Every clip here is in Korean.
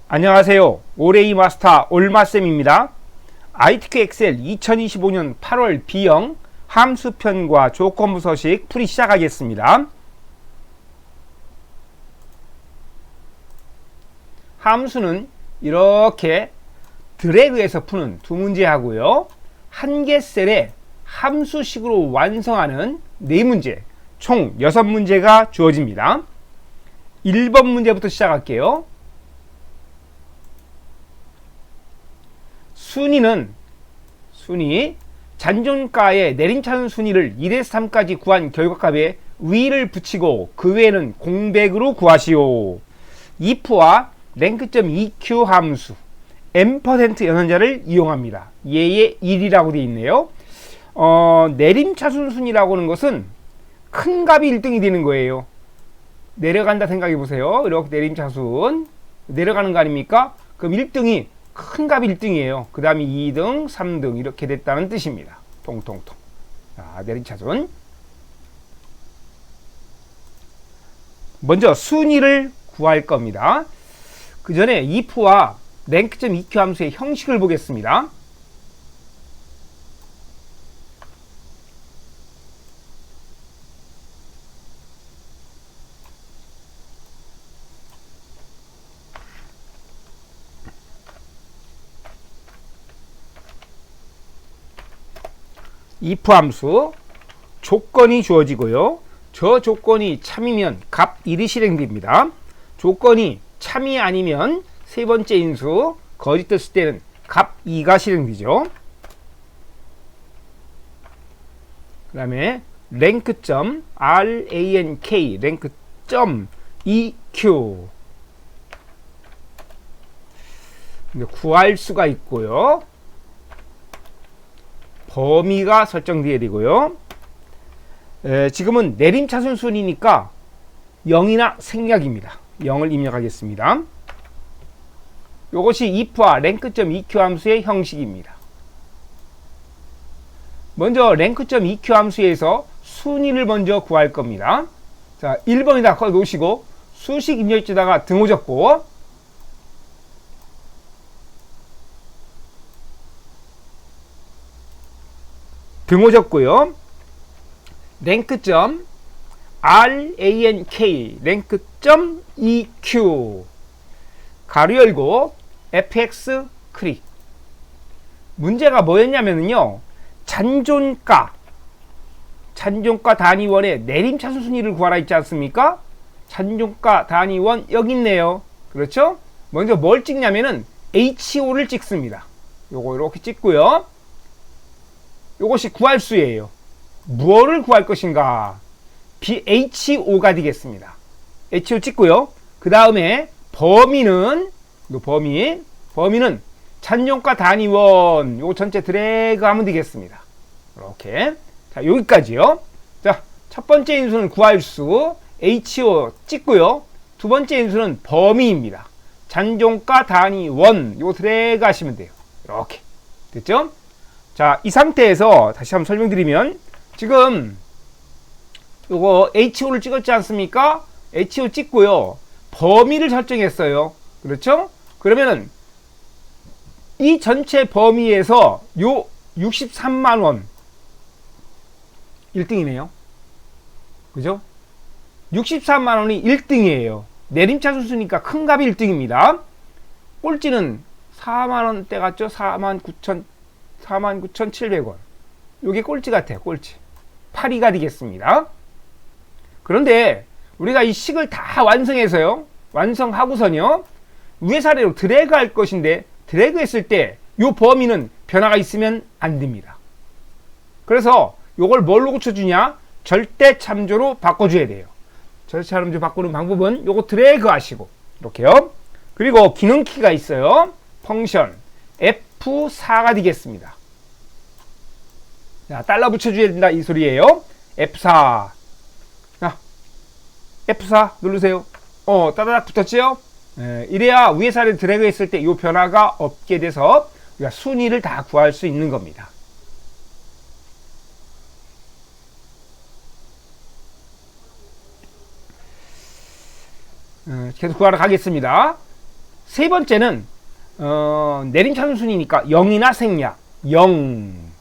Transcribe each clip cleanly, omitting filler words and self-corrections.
안녕하세요. 올해이 마스터 올마쌤입니다. ITK 엑셀 2025년 8월 B형 함수편과 조건부 서식 풀이 시작하겠습니다. 함수는 이렇게 드래그해서 푸는 두 문제 하고요. 한 개 셀에 함수식으로 완성하는 네 문제, 총 6문제가 주어집니다. 1번 문제부터 시작할게요. 순위 잔존가의 내림차순 순위를 1에서 3까지 구한 결과값에 위를 붙이고 그 외에는 공백으로 구하시오. if와 랭크.eq 함수 n% 연산자를 이용합니다. 얘의 1이라고 되어 있네요. 내림차순 순위라고 하는 것은 큰 값이 1등이 되는 거예요. 내려간다 생각해 보세요. 이렇게 내림차순 내려가는 거 아닙니까? 그럼 1등이 큰 값이 1등이에요. 그 다음에 2등, 3등 이렇게 됐다는 뜻입니다. 통통통. 자, 내림차순. 먼저 순위를 구할 겁니다. 그 전에 if와 랭크.eq 함수의 형식을 보겠습니다. if 함수 조건이 주어지고요. 저 조건이 참이면 값 1이 실행됩니다. 조건이 참이 아니면 세 번째 인수 거짓됐을 때는 값 2가 실행되죠. 그 다음에 랭크.rank 랭크.eq 구할 수가 있고요. 범위가 설정되어야 되고요. 지금은 내림차순 순이니까 0이나 생략입니다. 0을 입력하겠습니다. 이것이 if와 랭크.eq 함수의 형식입니다. 먼저 랭크.eq 함수에서 순위를 먼저 구할 겁니다. 자, 1번에다 걸 놓으시고 수식 입력지다가 등호 적고 등호 적고요. 랭크.rank 랭크.eq 가로 열고 fx 클릭. 문제가 뭐였냐면요. 잔존가 단위원의 내림차순 순위를 구하라 있지 않습니까? 잔존가 단위원 여기 있네요. 그렇죠? 먼저 뭘 찍냐면은 HO를 찍습니다. 요거 이렇게 찍고요. 요것이 구할 수예요. 무엇을 구할 것인가? HO가 되겠습니다. HO 찍고요. 그 다음에 범위는 잔존가 단위원 요거 전체 드래그 하면 되겠습니다. 이렇게. 자, 여기까지요. 자, 첫 번째 인수는 구할 수 HO 찍고요. 두 번째 인수는 범위입니다. 잔존가 단위원 요거 드래그 하시면 돼요. 이렇게. 됐죠? 자, 이 상태에서 다시 한번 설명드리면 지금 요거 HO를 찍었지 않습니까? HO 찍고요. 범위를 설정했어요. 그렇죠? 그러면은 이 전체 범위에서 요 63만원 1등이네요. 그죠? 63만원이 1등이에요. 내림차순 순이니까 큰 값이 1등입니다. 꼴찌는 4만원대 같죠? 49,700원. 요게 꼴찌 같아요. 꼴찌. 8위가 되겠습니다. 그런데 우리가 이 식을 다 완성해서요. 완성하고선요. 위에서 아래로 드래그 할 것인데 드래그 했을 때 요 범위는 변화가 있으면 안 됩니다. 그래서 요걸 뭘로 고쳐주냐? 절대 참조로 바꿔줘야 돼요. 절대 참조 바꾸는 방법은 요거 드래그 하시고 이렇게요. 그리고 기능키가 있어요. 펑션 F4가 되겠습니다. 자, 달러 붙여줘야 된다 이 소리예요. F4. 자, F4 누르세요. 따다닥 붙었지요? 이래야 위에서 아래로 드래그 했을 때 이 변화가 없게 돼서 우리가 순위를 다 구할 수 있는 겁니다. 계속 구하러 가겠습니다. 세 번째는 내림차순 순이니까 0이나 생략 0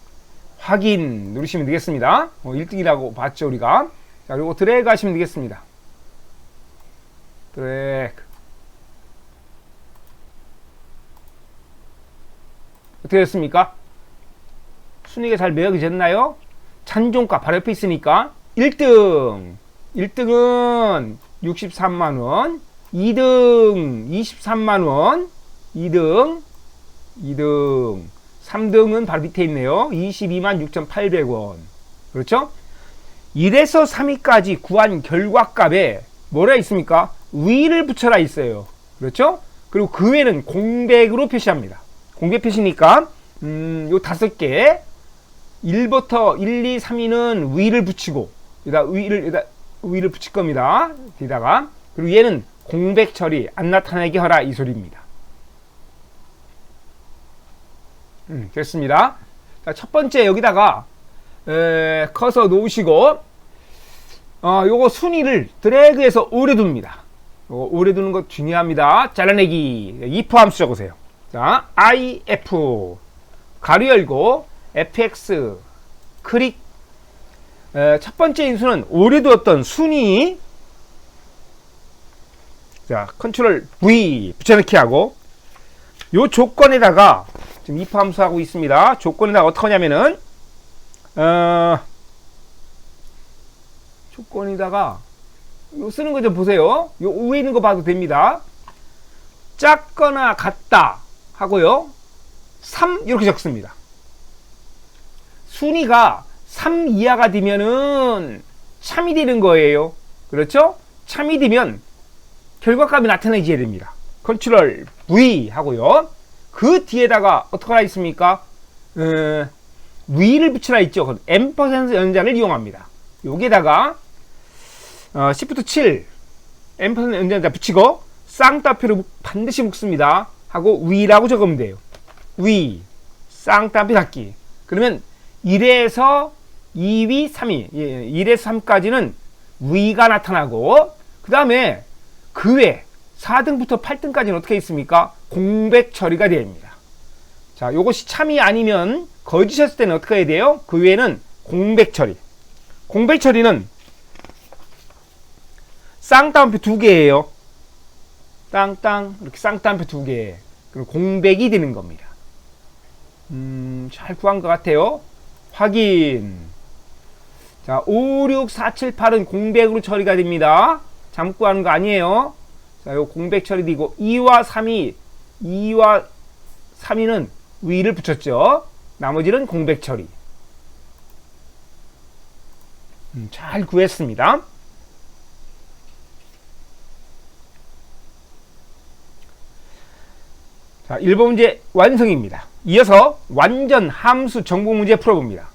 확인 누르시면 되겠습니다. 1등이라고 봤죠 우리가. 자, 그리고 드래그 하시면 되겠습니다. 드래그. 어떻게 됐습니까? 순위가 잘 매겨졌나요? 찬종가 바로 옆에 있으니까 1등 1등은 63만원, 2등 23만원, 2등 3등은 바로 밑에 있네요. 22만 6,800원. 그렇죠? 1에서 3위까지 구한 결과값에 뭐라 있습니까? 위를 붙여라 있어요. 그렇죠? 그리고 그 외에는 공백으로 표시합니다. 공백 표시니까 요 5개 1부터 1, 2, 3위는 위를 붙이고 여기다 위를 붙일 겁니다. 뒤다가. 그리고 얘는 공백 처리 안 나타나게 하라 이 소리입니다. 됐습니다. 자, 첫 번째 여기다가 커서 놓으시고 요거 순위를 드래그해서 오래 둡니다. 요거 오래 두는 것 중요합니다. 잘라내기 if 함수 적으세요. 자, if 가로 열고 fx 클릭. 첫 번째 인수는 오래 두었던 순위. 자, 컨트롤 V 붙여넣기 하고 요 조건에다가 지금 if 함수 하고 있습니다. 조건에다가 어떻게 하냐면은 조건에다가 요 쓰는 거 좀 보세요. 요 위에 있는 거 봐도 됩니다. 작거나 같다 하고요. 3 이렇게 적습니다. 순위가 3 이하가 되면은 참이 되는 거예요. 그렇죠? 참이 되면 결과값이 나타나줘야 됩니다. 컨트롤 V 하고요. 그 뒤에다가 어떻게 하라 있습니까? 위를 붙이라 있죠. M% 연산을 이용합니다. 여기에다가 Shift 7 M% 연산자 붙이고 쌍따옴표를 반드시 묶습니다. 하고 위라고 적으면 돼요. 위 쌍따옴표 닫기. 그러면 1에서 2위, 3위 1에서 3까지는 위가 나타나고 그 다음에 그 외 4등부터 8등까지는 어떻게 있습니까? 공백 처리가 됩니다. 자, 요것이 참이 아니면 거짓이었을 때는 어떻게 해야 돼요? 그 외에는 공백 처리. 공백 처리는 쌍따옴표 2개예요. 땅땅 이렇게 쌍따옴표 2개. 그리고 공백이 되는 겁니다. 잘 구한 것 같아요. 확인. 자, 5, 6, 4, 7, 8은 공백으로 처리가 됩니다. 잠고 하는 거 아니에요. 자, 요 공백 처리되고 2와 3위는 위를 붙였죠. 나머지는 공백 처리. 잘 구했습니다. 자, 1번 문제 완성입니다. 이어서 완전 함수 정보 문제 풀어봅니다.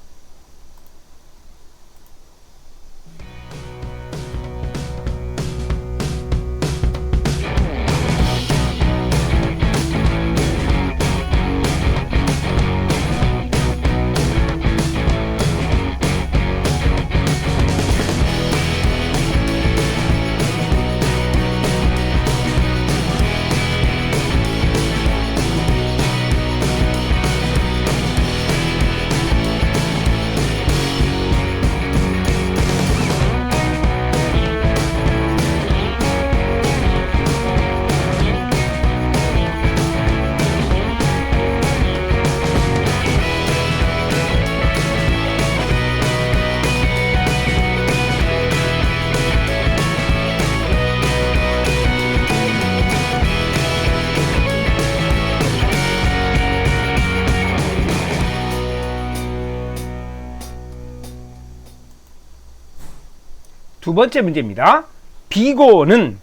두 번째 문제입니다. 비고는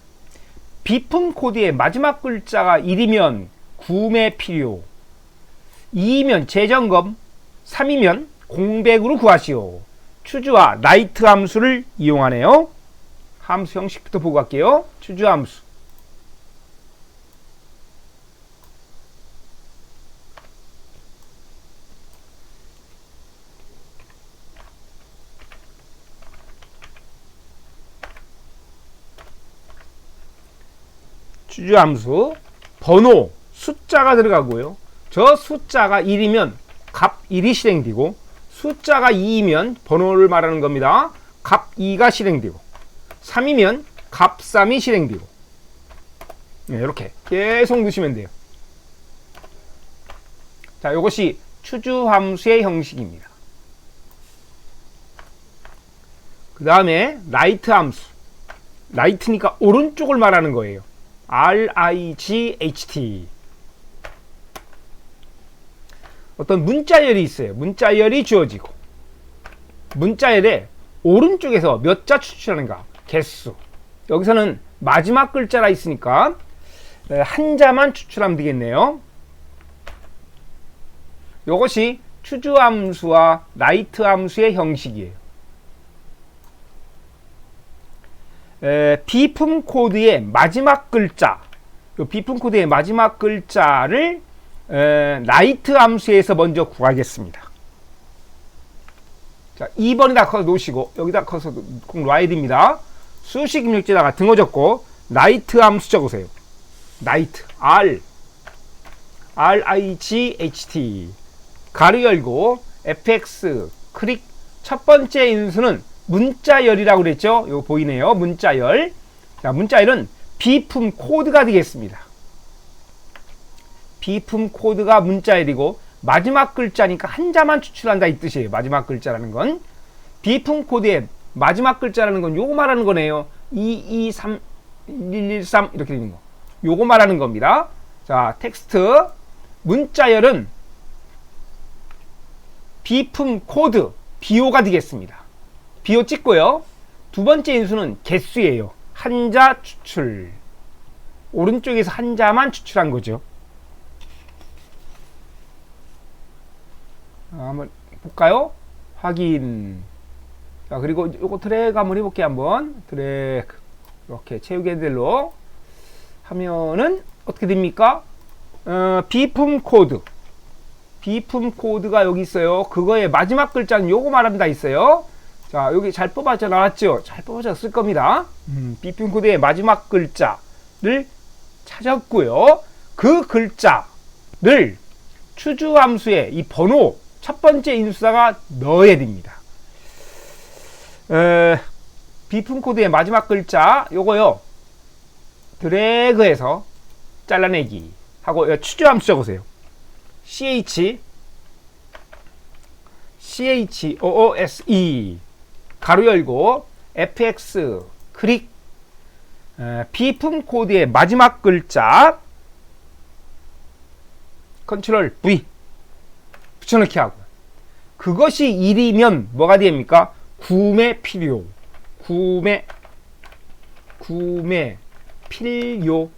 비품 코드의 마지막 글자가 1이면 구매 필요, 2이면 재점검, 3이면 공백으로 구하시오. 추주와 라이트 함수를 이용하네요. 함수 형식부터 보고 갈게요. 추주 함수. 추주 함수 번호, 숫자가 들어가고요. 저 숫자가 1이면 값 1이 실행되고, 숫자가 2이면 번호를 말하는 겁니다. 값 2가 실행되고, 3이면 값 3이 실행되고, 네, 이렇게 계속 넣으시면 돼요. 자, 이것이 추주함수의 형식입니다. 그 다음에 라이트 함수. 라이트니까 오른쪽을 말하는 거예요. RIGHT. 어떤 문자열이 있어요. 문자열이 주어지고, 문자열에 오른쪽에서 몇 자 추출하는가, 개수. 여기서는 마지막 글자라 있으니까 한 자만 추출하면 되겠네요. 이것이 추주함수와 라이트 함수의 형식이에요. 비품 코드의 마지막 글자, 비품 코드의 마지막 글자를 라이트 함수에서 먼저 구하겠습니다. 자, 2번에다 커서 놓으시고, 여기다 커서 꼭 놔야 됩니다. 수식 입력지에다가 등호 적고 라이트 함수 적으세요. 라이트, RIGHT. 가로 열고 fx 클릭. 첫 번째 인수는 문자열이라고 그랬죠. 이거 보이네요. 문자열. 자, 문자열은 비품 코드가 되겠습니다. 비품 코드가 문자열이고, 마지막 글자니까 한 자만 추출한다 이 뜻이에요. 마지막 글자라는 건. 비품 코드의 마지막 글자라는 건 요거 말하는 거네요. 223 113 이렇게 되는 거. 요거 말하는 겁니다. 자, 텍스트. 문자열은 비품 코드 BO가 되겠습니다. BO 찍고요. 두 번째 인수는 개수예요. 한자 추출. 오른쪽에서 한 자만 추출한 거죠. 한번 볼까요? 확인. 자, 그리고 요거 드래그 한번 해볼게요. 한번 드래그 이렇게 채우개들로 하면은 어떻게 됩니까? 비품 코드. 비품 코드가 여기 있어요. 그거의 마지막 글자는 요거 말한다 있어요. 자, 여기 잘 뽑아져 나왔죠? 잘 뽑아졌을 겁니다. 비품 코드의 마지막 글자를 찾았고요. 그 글자를 추주함수에 이 번호 첫 번째 인수다가 넣어야 됩니다. 비품 코드의 마지막 글자 요거요. 드래그해서 잘라내기 하고 추주함수 적으세요. CHOOSE 가로 열고 fx 클릭. 비품 코드의 마지막 글자 컨트롤 V 붙여넣기 하고, 그것이 1이면 뭐가 됩니까? 구매 필요. 구매 필요.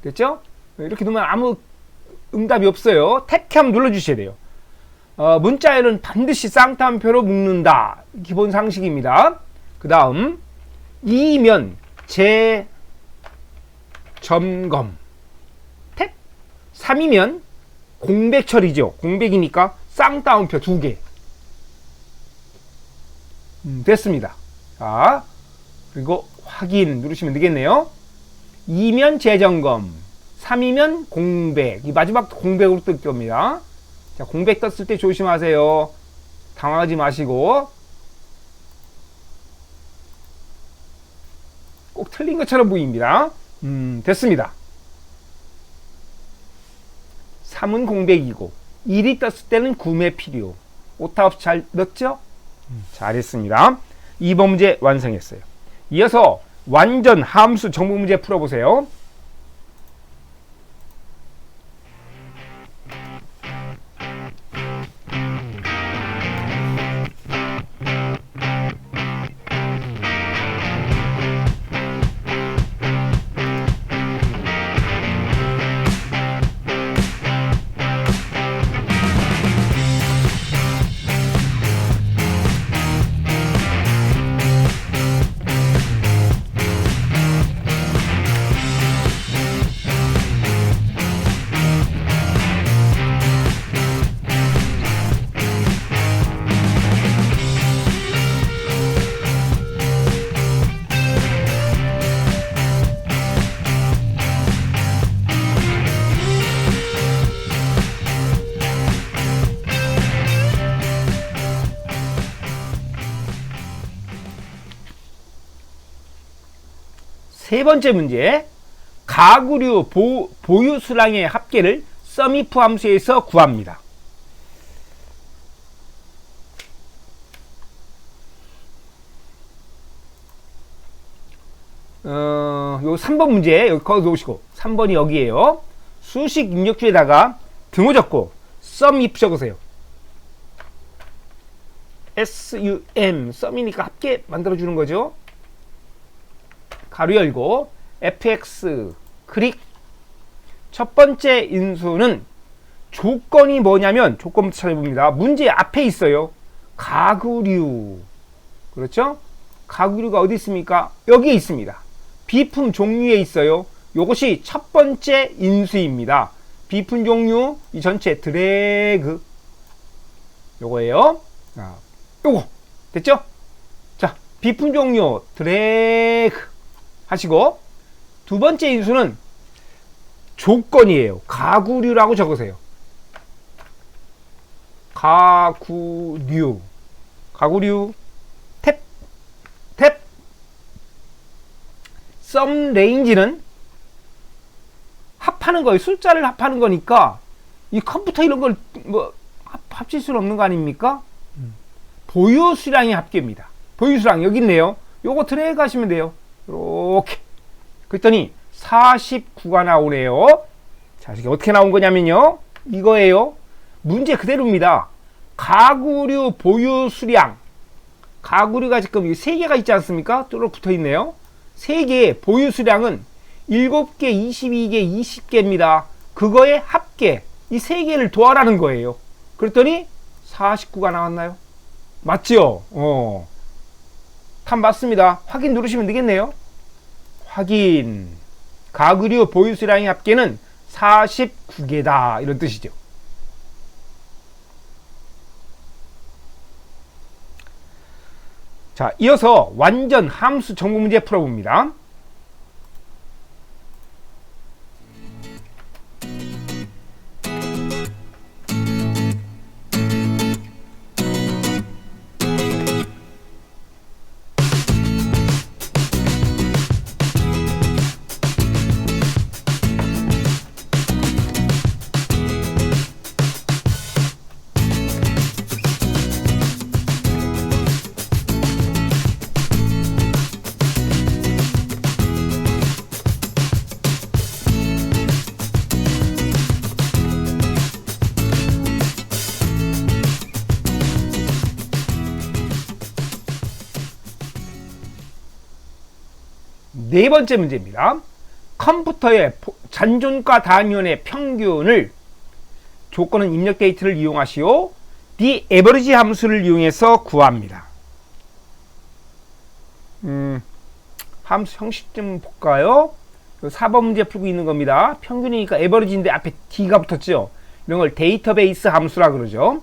됐죠? 이렇게 놓으면 아무 응답이 없어요. 탭키 한번 눌러주셔야 돼요. 문자열은 반드시 쌍따옴표로 묶는다. 기본 상식입니다. 그 다음 2면 재점검 탭. 3이면 공백 처리죠. 공백이니까 쌍따옴표 2개. 됐습니다. 자, 그리고 확인 누르시면 되겠네요. 2면 재점검, 3이면 공백. 이 마지막 공백으로 뜰 겁니다. 자, 공백 떴을 때 조심하세요. 당황하지 마시고. 꼭 틀린 것처럼 보입니다. 됐습니다. 3은 공백이고 1이 떴을 때는 구매 필요. 오타 없이 잘 넣었죠? 잘했습니다. 2번 문제 완성했어요. 이어서 완전 함수 정보 문제 풀어보세요. 세 번째 문제. 가구류 보유 수량의 합계를 sumif 함수에서 구합니다. 요 3번 문제 여기 거기 놓으시고 3번이 여기에요. 수식 입력주에다가 등호 적고 sumif 적으세요. sum sum이니까 합계 만들어주는 거죠. 가로 열고 fx 클릭. 첫 번째 인수는 조건이 뭐냐면 조건부터 찾아봅니다. 문제 앞에 있어요. 가구류. 그렇죠? 가구류가 어디 있습니까? 여기에 있습니다. 비품 종류에 있어요. 요것이 첫 번째 인수입니다. 비품 종류 이 전체 드래그 요거예요. 요거 됐죠? 자, 비품 종류 드래그 하시고 두 번째 인수는 조건이에요. 가구류라고 적으세요. 가구류 탭 sum range는 합하는 거예요. 숫자를 합하는 거니까 이 컴퓨터 이런 걸 뭐 합칠 수는 없는 거 아닙니까? 보유 수량의 합계입니다. 보유 수량 여기 있네요. 요거 드래그 하시면 돼요. 이렇게. 그랬더니 49가 나오네요. 자, 이게 어떻게 나온 거냐면요. 이거예요. 문제 그대로입니다. 가구류 보유 수량. 가구류가 지금 3개가 있지 않습니까? 뚜렷 붙어 있네요. 3개의 보유 수량은 7개, 22개, 20개입니다. 그거의 합계. 이 3개를 더하라는 거예요. 그랬더니 49가 나왔나요? 맞죠? 답 맞습니다. 확인 누르시면 되겠네요. 확인. 가구류 보유 수량의 합계는 49개다. 이런 뜻이죠. 자, 이어서 완전 함수 정보 문제 풀어봅니다. 네 번째 문제입니다. 컴퓨터의 잔존과 단위원의 평균을 조건은 입력 데이터를 이용하시오. the average 함수를 이용해서 구합니다. 함수 형식 좀 볼까요? 4번 문제 풀고 있는 겁니다. 평균이니까 average인데 앞에 d가 붙었죠. 이런 걸 데이터베이스 함수라 그러죠.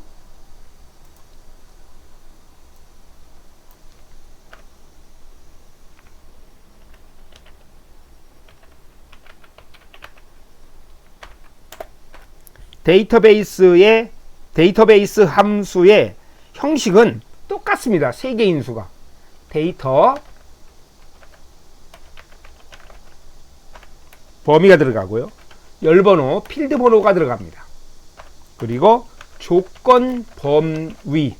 데이터베이스 함수의 형식은 똑같습니다. 3개 인수가. 데이터 범위가 들어가고요. 열번호, 필드 번호가 들어갑니다. 그리고 조건 범위.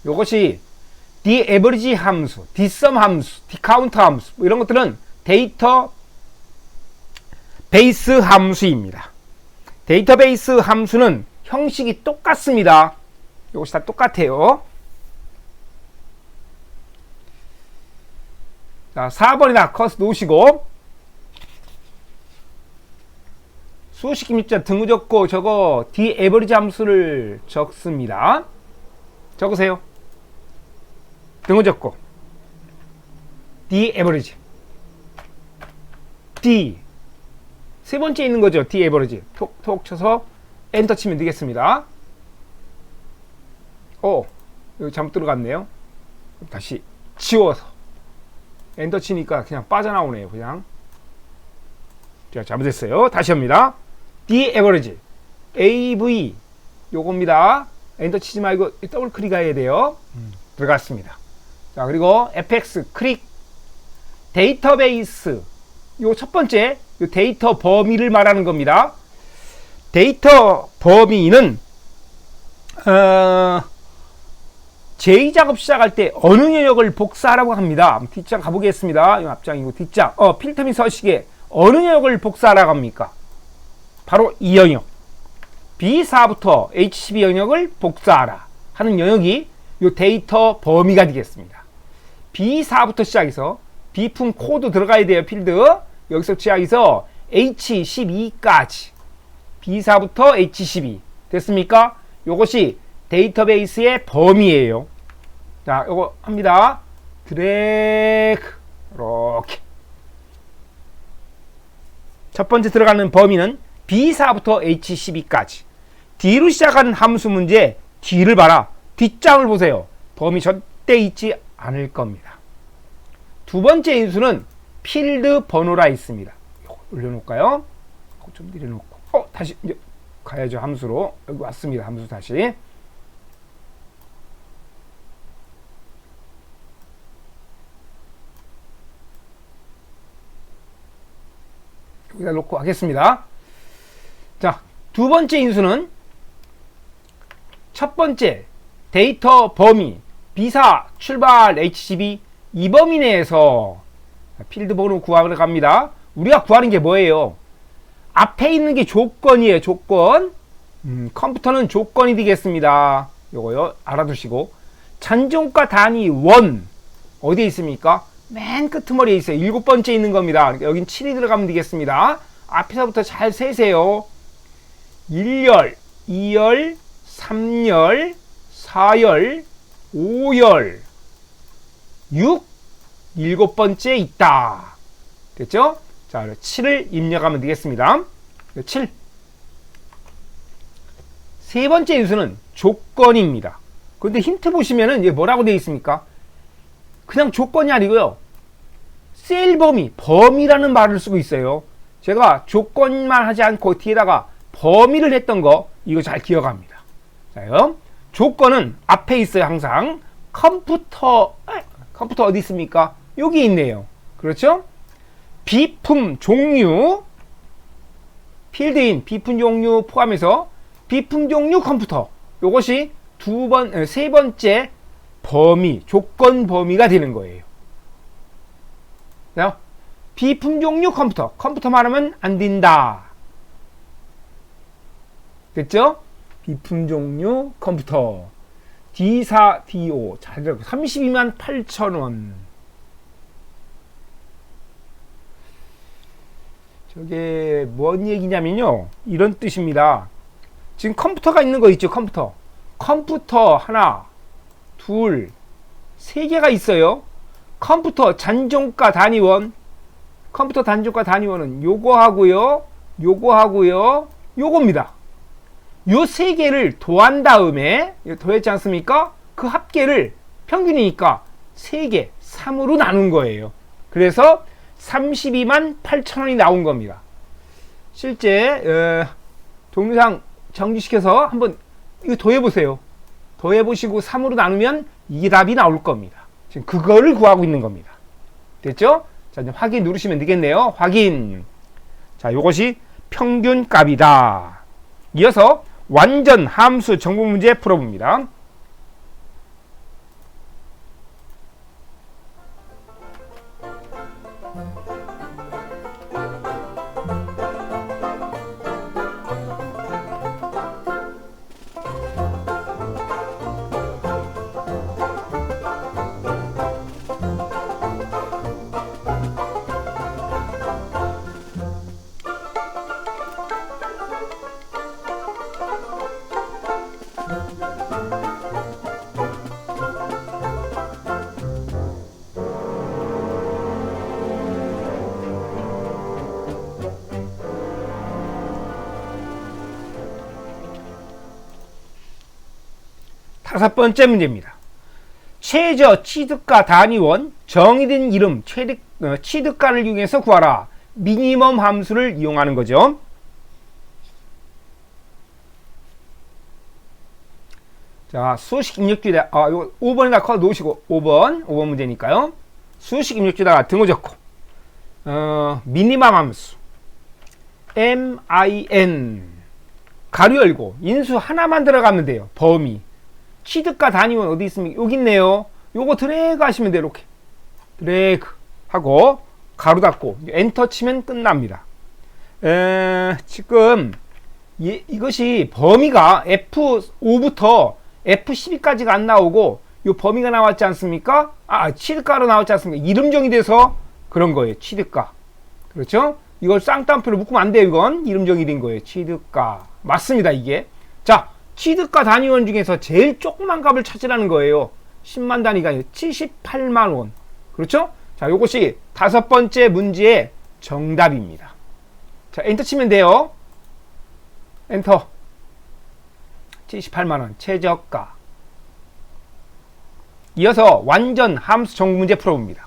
이것이 the average 함수, the sum 함수, the count 함수 뭐 이런 것들은 데이터 베이스 함수입니다. 데이터베이스 함수는 형식이 똑같습니다. 이것이 다 똑같아요. 자, 4번이나 커서 놓으시고 수식 입력자 등호 적고 저거 the average 함수를 적습니다. 적으세요. 등호 적고 the average D 세 번째 있는 거죠. the average 톡톡 쳐서 엔터 치면 되겠습니다. 여기 잘못 들어갔네요. 다시 지워서 엔터 치니까 그냥 빠져나오네요. 그냥 제가 잘못했어요. 다시 합니다. the average AV 요겁니다. 엔터 치지 말고 더블 클릭해야 돼요. 들어갔습니다. 자, 그리고 fx 클릭 데이터베이스. 요 첫 번째 요 데이터 범위를 말하는 겁니다. 데이터 범위는 제2 작업 시작할 때 어느 영역을 복사하라고 합니다. 뒷장 가보겠습니다. 이 앞장이고 뒷장. 필터 및 서식에 어느 영역을 복사하라고 합니까? 바로 이 영역. B4부터 H12 영역을 복사하라 하는 영역이 이 데이터 범위가 되겠습니다. B4부터 시작해서 비품 코드 들어가야 돼요. 필드. 여기서 시작해서 H12까지. B4부터 H12. 됐습니까? 요것이 데이터베이스의 범위예요. 자, 요거 합니다. 드래그. 이렇게. 첫 번째 들어가는 범위는 B4부터 H12까지. D로 시작하는 함수 문제 D를 봐라. 뒷장을 보세요. 범위 절대 있지 않을 겁니다. 두 번째 인수는 필드 번호라 있습니다. 이거 올려놓을까요? 좀 내려놓고. 다시 이제 가야죠. 함수로. 여기 왔습니다. 함수 다시. 여기다 놓고 하겠습니다. 자, 두 번째 인수는 첫 번째 데이터 범위 B4 출발 H12 이 범위 내에서 필드 번호 구하러 갑니다. 우리가 구하는 게 뭐예요? 앞에 있는 게 조건이에요. 조건. 컴퓨터는 조건이 되겠습니다. 요거요. 알아두시고. 잔존가 단위 원 어디에 있습니까? 맨 끄트머리에 있어요. 7번째 있는 겁니다. 여긴 7이 들어가면 되겠습니다. 앞에서부터 잘 세세요. 1열, 2열, 3열, 4열, 5열, 6, 7번째 있다. 됐죠? 자, 7을 입력하면 되겠습니다. 7. 세 번째 인수는 조건입니다. 그런데 힌트 보시면은 이게 뭐라고 되어 있습니까? 그냥 조건이 아니고요. 셀 범위, 범위라는 말을 쓰고 있어요. 제가 조건만 하지 않고 뒤에다가 범위를 했던 거 이거 잘 기억합니다. 자요. 조건은 앞에 있어요. 항상. 컴퓨터 어디 있습니까? 여기 있네요. 그렇죠? 비품 종류 필드인 비품 종류 포함해서 비품 종류 컴퓨터 요것이 세 번째 범위, 조건 범위가 되는 거예요. 자, 비품 종류 컴퓨터 말하면 안 된다. 됐죠? 비품 종류 컴퓨터 D4, D5 잘 들어 32만 8천원. 저게 뭔 얘기냐면요. 이런 뜻입니다. 지금 컴퓨터가 있는 거 있죠? 컴퓨터 하나, 둘, 세 개가 있어요. 컴퓨터 단종가 단위원. 컴퓨터 단종가 단위원은 요거 하고요. 요겁니다. 요 세 개를 더한 다음에 더했지 않습니까? 그 합계를 평균이니까 3개, 3으로 나눈 거예요. 그래서 32만 8천원이 나온 겁니다. 실제 동영상 정리시켜서 한번 이거 더해보세요. 더해보시고 3으로 나누면 이게 답이 나올 겁니다. 지금 그거를 구하고 있는 겁니다. 됐죠? 자, 이제 확인 누르시면 되겠네요. 확인. 자, 요것이 평균값이다. 이어서 완전 함수 정보 문제 풀어봅니다. 다섯 번째 문제입니다. 최저 취득가 단위원 정의된 이름 취득가를 이용해서 구하라. 미니멈 함수를 이용하는 거죠. 자, 수식 입력주에다, 요거 5번에다 컷 놓으시고, 5번 문제니까요. 수식 입력주에다가 등호 적고, 미니멈 함수, min, 가로 열고, 인수 하나만 들어가면 돼요. 범위. 취득과 단위원 어디 있습니까? 여기 있네요. 요거 드래그 하시면 돼요. 이렇게. 드래그 하고, 가로 닫고, 엔터 치면 끝납니다. 지금, 이것이 범위가 F5부터 F12까지가 안 나오고 요 범위가 나왔지 않습니까? 취득가로 나왔지 않습니까? 이름정이 돼서 그런 거예요. 취득가. 그렇죠? 이걸 쌍따옴표로 묶으면 안 돼요. 이건 이름정이 된 거예요. 취득가. 맞습니다. 이게. 자, 취득가 단위원 중에서 제일 조그만 값을 찾으라는 거예요. 10만 단위가 아니라 78만 원. 그렇죠? 자, 요것이 5번째 문제의 정답입니다. 자, 엔터 치면 돼요. 엔터. 78만원 최저가. 이어서 완전 함수 정보 문제 풀어봅니다.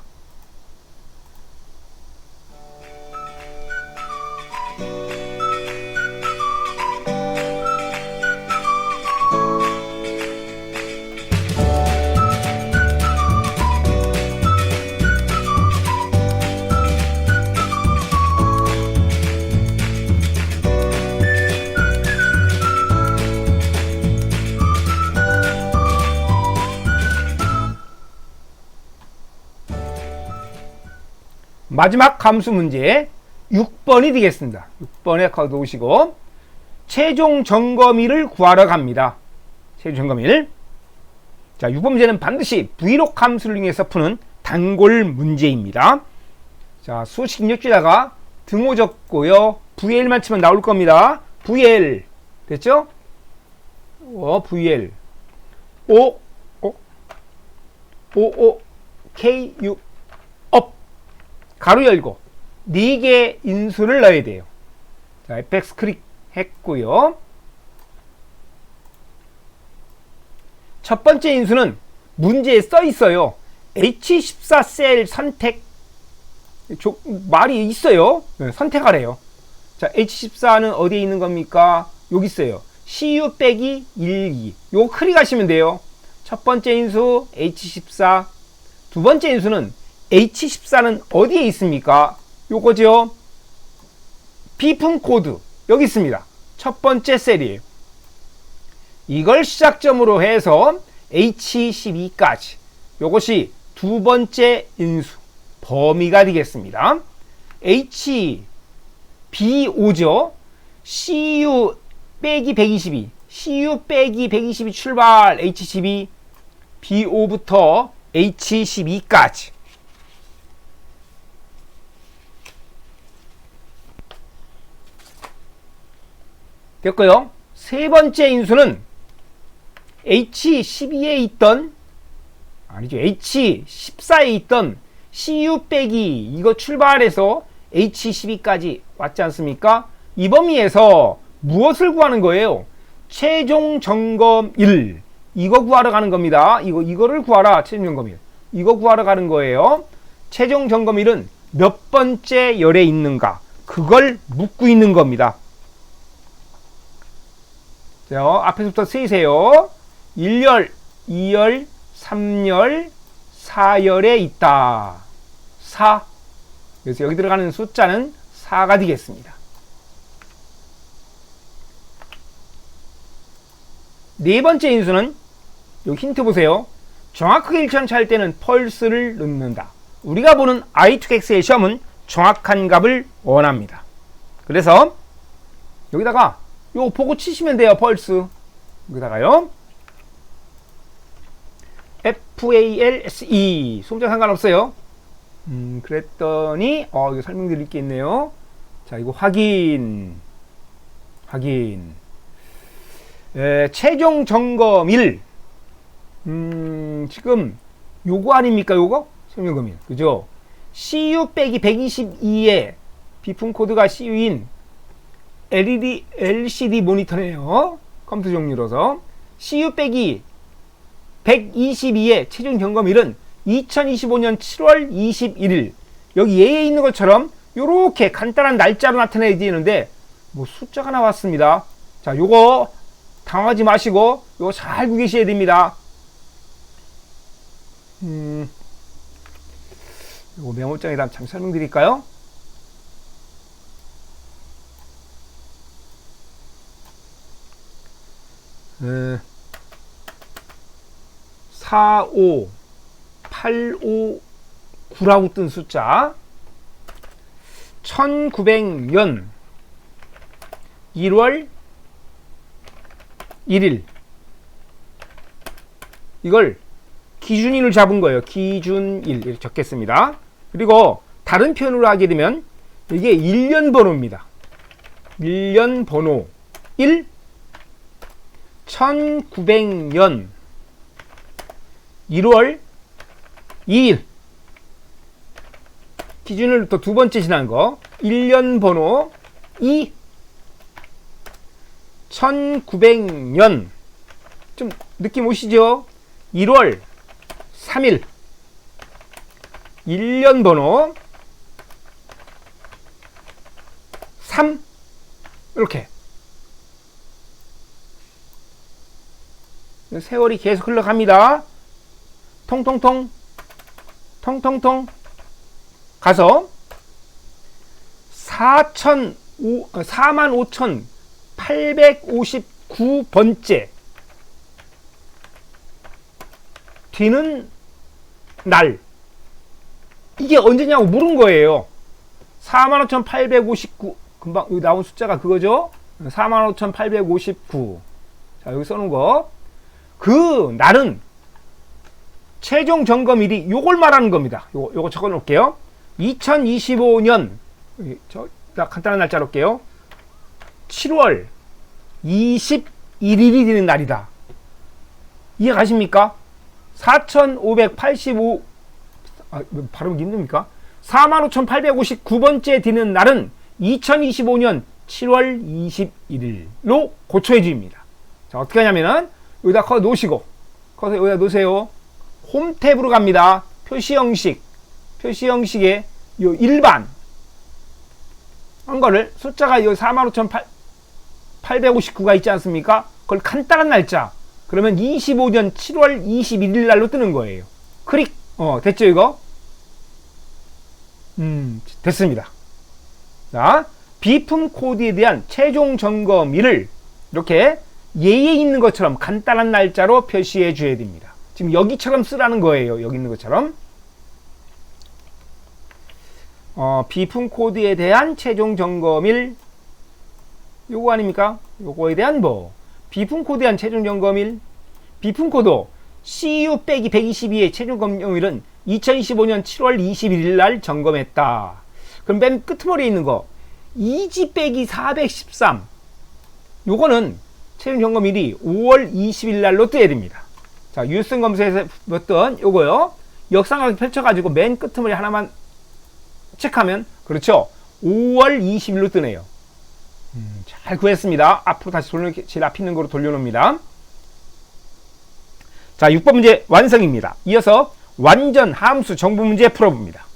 마지막 함수 문제 6번이 되겠습니다. 6번에 거 놓으시고 최종 점검일을 구하러 갑니다. 최종 점검일. 자, 6번 문제는 반드시 vlog 함수를 이용해서 푸는 단골 문제입니다. 자, 수식 입력주에다가 등호 적고요. VL만 치면 나올 겁니다. VL 됐죠? VL O K U 업 가로 열고 4개 인수를 넣어야 돼요. 자, fx 클릭 했고요. 첫 번째 인수는 문제에 써 있어요. H14 셀 선택. 말이 있어요. 선택하래요. 자, H14는 어디에 있는 겁니까? 여기 있어요. CU 빼기 1, 2. 요거 클릭하시면 돼요. 첫 번째 인수 H14. 두 번째 인수는 H14는 어디에 있습니까? 요거죠. 비품 코드 여기 있습니다. 첫 번째 셀이에요. 이걸 시작점으로 해서 H12까지 요것이 두 번째 인수 범위가 되겠습니다. HB5죠. CU 빼기 122 CU 빼기 122 출발 H12 B5부터 H12까지 됐고요. 세 번째 인수는 H12에 있던 H14에 있던 CU 빼기 이거 출발해서 H12까지 왔지 않습니까? 이 범위에서 무엇을 구하는 거예요? 최종 점검일 이거 구하러 가는 겁니다. 이거를 구하라. 최종 점검일 이거 구하러 가는 거예요. 최종 점검일은 몇 번째 열에 있는가 그걸 묻고 있는 겁니다. 자, 앞에서부터 세세요. 1열, 2열, 3열, 4열에 있다. 4. 그래서 여기 들어가는 숫자는 4가 되겠습니다. 네 번째 인수는 여기 힌트 보세요. 정확하게 일치하는 차일 때는 펄스를 넣는다. 우리가 보는 I2X의 시험은 정확한 값을 원합니다. 그래서 여기다가 요거 보고 치시면 돼요. 펄스 여기다가요 FALSE 소음자 상관없어요. 그랬더니 이거 설명드릴 게 있네요. 자, 이거 확인 최종 점검일 지금 요거 아닙니까? 요거 최종 점검일 그죠? CU 빼기 122에 비품 코드가 CU인 LCD 모니터네요. 컴퓨터 종류로서 CU 빼기 122의 최종 점검일은 2025년 7월 21일 여기 예에 있는 것처럼 요렇게 간단한 날짜로 나타내야 되는데 뭐 숫자가 나왔습니다. 자, 요거 당하지 마시고 이거 잘 알고 계셔야 됩니다. 이거 메모장에다 잠시 설명드릴까요? 4, 5, 8, 5, 9라고 뜬 숫자 1900년 1월 1일 이걸 기준일을 잡은 거예요. 기준일 이렇게 적겠습니다. 그리고 다른 표현으로 하게 되면 이게 1년 번호입니다. 1년 번호 1 1900년 1월 2일 기준을 또 두 번째 지난 거 1년 번호 2 1900년 좀 느낌 오시죠? 1월 3일 1년 번호 3 이렇게 세월이 계속 흘러갑니다. 통통통 통통통 가서 45,859번째 뒤는 날 이게 언제냐고 물은 거예요. 45,859 금방 여기 나온 숫자가 그거죠. 45,859 자 여기 써놓은 거 그 날은 최종 점검일이 요걸 말하는 겁니다. 요거 적어 놓을게요. 2025년 간단한 날짜 놓을게요. 7월 21일이 되는 날이다. 이해 가십니까? 4585 발음이 힘듭니까? 45,859번째 되는 날은 2025년 7월 21일로 고쳐집니다. 자, 어떻게 하냐면은 여기다 거 놓으시고 여기다 놓으세요. 홈 탭으로 갑니다. 표시 형식에 요 일반 한 거를 숫자가 요 45,859가 있지 않습니까? 그걸 간단한 날짜 그러면 25년 7월 21일 날로 뜨는 거예요. 클릭 됐죠 이거? 됐습니다. 자, 비품 코드에 대한 최종 점검일을 이렇게 예에 있는 것처럼 간단한 날짜로 표시해 줘야 됩니다. 지금 여기처럼 쓰라는 거예요. 여기 있는 것처럼. 비품 코드에 대한 최종 점검일 요거 아닙니까? 요거에 대한 비품 코드에 대한 최종 점검일 비품 코드 CU-122의 최종 점검일은 2025년 7월 21일 날 점검했다. 그럼 맨 끝머리에 있는 거 2G-413 요거는 최종 점검일이 5월 20일 날로 떠야 됩니다. 자, 유효성 검사에서 봤던 요거요. 역삼각 펼쳐가지고 맨 끝머리 하나만 체크하면 그렇죠. 5월 20일로 뜨네요. 잘 구했습니다. 앞으로 다시 제일 앞에 있는 거로 돌려놓습니다. 자, 6번 문제 완성입니다. 이어서 완전 함수 정보 문제 풀어봅니다.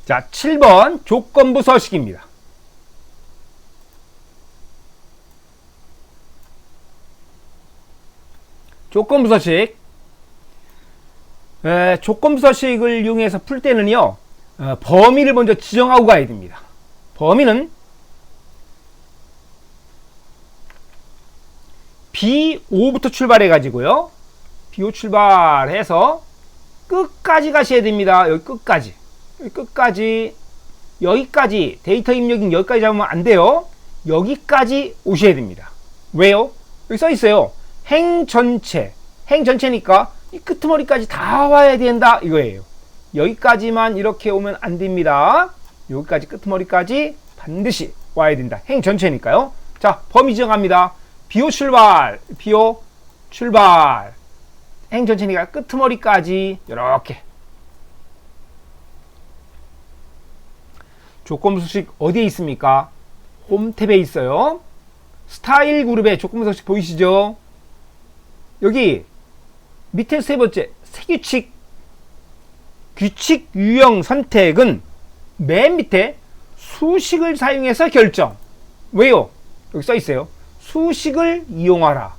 자, 7번 조건부 서식입니다. 조건부 서식. 조건부 서식을 이용해서 풀 때는요, 범위를 먼저 지정하고 가야 됩니다. 범위는 B5부터 출발해 가지고요. B5 출발해서 끝까지 가셔야 됩니다. 여기 끝까지. 여기까지 데이터 입력인 여기까지 잡으면 안 돼요. 여기까지 오셔야 됩니다. 왜요? 여기 써 있어요. 행 전체니까 이 끄트머리까지 다 와야 된다 이거예요. 여기까지만 이렇게 오면 안 됩니다. 여기까지 끄트머리까지 반드시 와야 된다. 행 전체니까요. 자, 범위 지정합니다. B5 출발. 행 전체니까 끄트머리까지 이렇게. 조건부 서식 어디에 있습니까? 홈 탭에 있어요. 스타일 그룹에 조건부 서식 보이시죠? 여기 밑에 세 번째 세규칙 규칙 유형 선택은 맨 밑에 수식을 사용해서 결정. 왜요? 여기 써 있어요. 수식을 이용하라.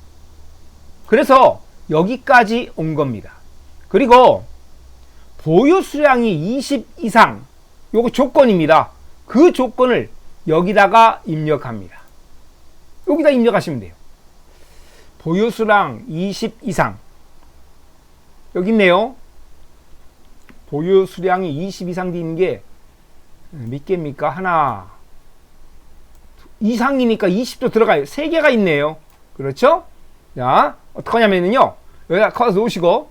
그래서 여기까지 온 겁니다. 그리고 보유 수량이 20 이상 요거 조건입니다. 그 조건을 여기다가 입력합니다. 여기다 입력하시면 돼요. 보유 수량 20 이상 여기 있네요. 보유 수량이 20 이상 되어 있는 게 몇 개입니까? 하나 이상이니까 20도 들어가요. 3개가 있네요. 그렇죠? 자, 어떻게 하냐면요. 여기다 커서 놓으시고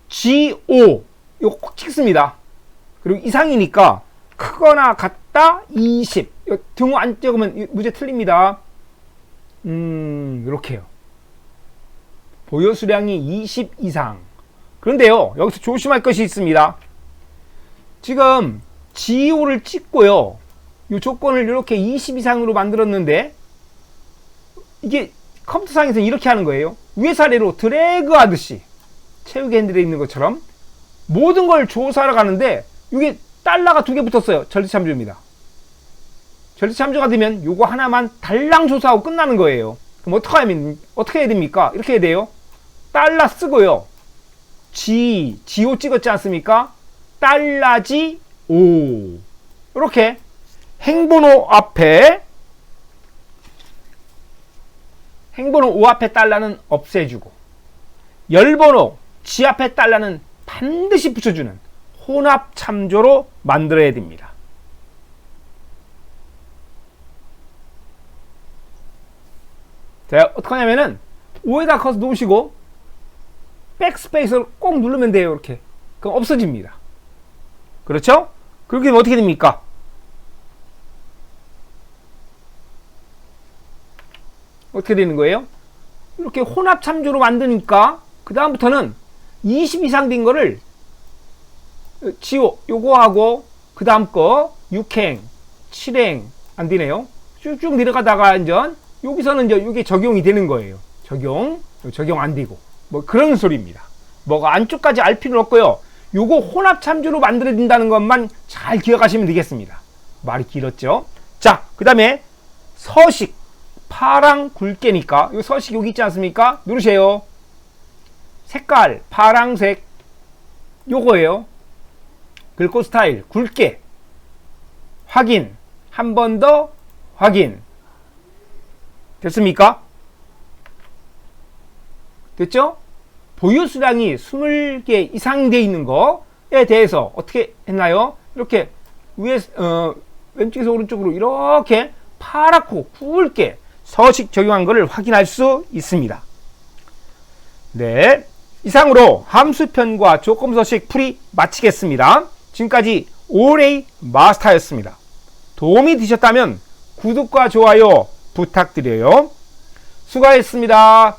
G5 이거 꼭 찍습니다. 그리고 이상이니까 크거나 같다 20. 등호 안 적으면 문제 틀립니다. 이렇게요. 보유 수량이 20 이상. 그런데요, 여기서 조심할 것이 있습니다. 지금 G5를 찍고요. 이 조건을 이렇게 20 이상으로 만들었는데 이게 컴퓨터상에서 이렇게 하는 거예요. 위에서 아래로 드래그 하듯이 채우기 핸들에 있는 것처럼 모든 걸 조사하러 가는데 이게 달러가 2개 붙었어요. 절대참조입니다. 절대참조가 되면 요거 하나만 달랑 조사하고 끝나는 거예요. 그럼 어떻게 해야 됩니까? 이렇게 해야 돼요. 달러 쓰고요. G5 찍었지 않습니까? 달러지 5. 이렇게 행번호 5 앞에 달러는 없애주고 열번호 G 앞에 달러는 반드시 붙여주는 혼합 참조로 만들어야 됩니다. 자, 어떻게 하냐면은 5에다 커서 놓으시고 백스페이스를 꼭 누르면 돼요. 이렇게. 그럼 없어집니다. 그렇죠? 그렇게 되면 어떻게 됩니까? 어떻게 되는 거예요? 이렇게 혼합 참조로 만드니까 그 다음부터는 20 이상 된 거를 지워 요거하고 그 다음 거 6행 7행 안 되네요. 쭉쭉 내려가다가 이제 여기서는 이제 이게 적용이 되는 거예요. 적용 안 되고 뭐 그런 소리입니다. 뭐가 안쪽까지 알 필요는 없고요. 요거 혼합 참조로 만들어야 된다는 것만 잘 기억하시면 되겠습니다. 말이 길었죠? 자, 그 다음에 서식 파랑 굵게니까 이 서식 여기 있지 않습니까? 누르세요. 색깔 파랑색 요거예요. 긁고 스타일 굵게 확인 한 번 더 확인 됐습니까? 됐죠? 보유 수량이 20개 이상 되어 있는 거에 대해서 어떻게 했나요? 이렇게 위에 왼쪽에서 오른쪽으로 이렇게 파랗고 굵게 서식 적용한 것을 확인할 수 있습니다. 네, 이상으로 함수편과 조건부 서식 풀이 마치겠습니다. 지금까지 오레이 마스터였습니다. 도움이 되셨다면 구독과 좋아요 부탁드려요. 수고하셨습니다.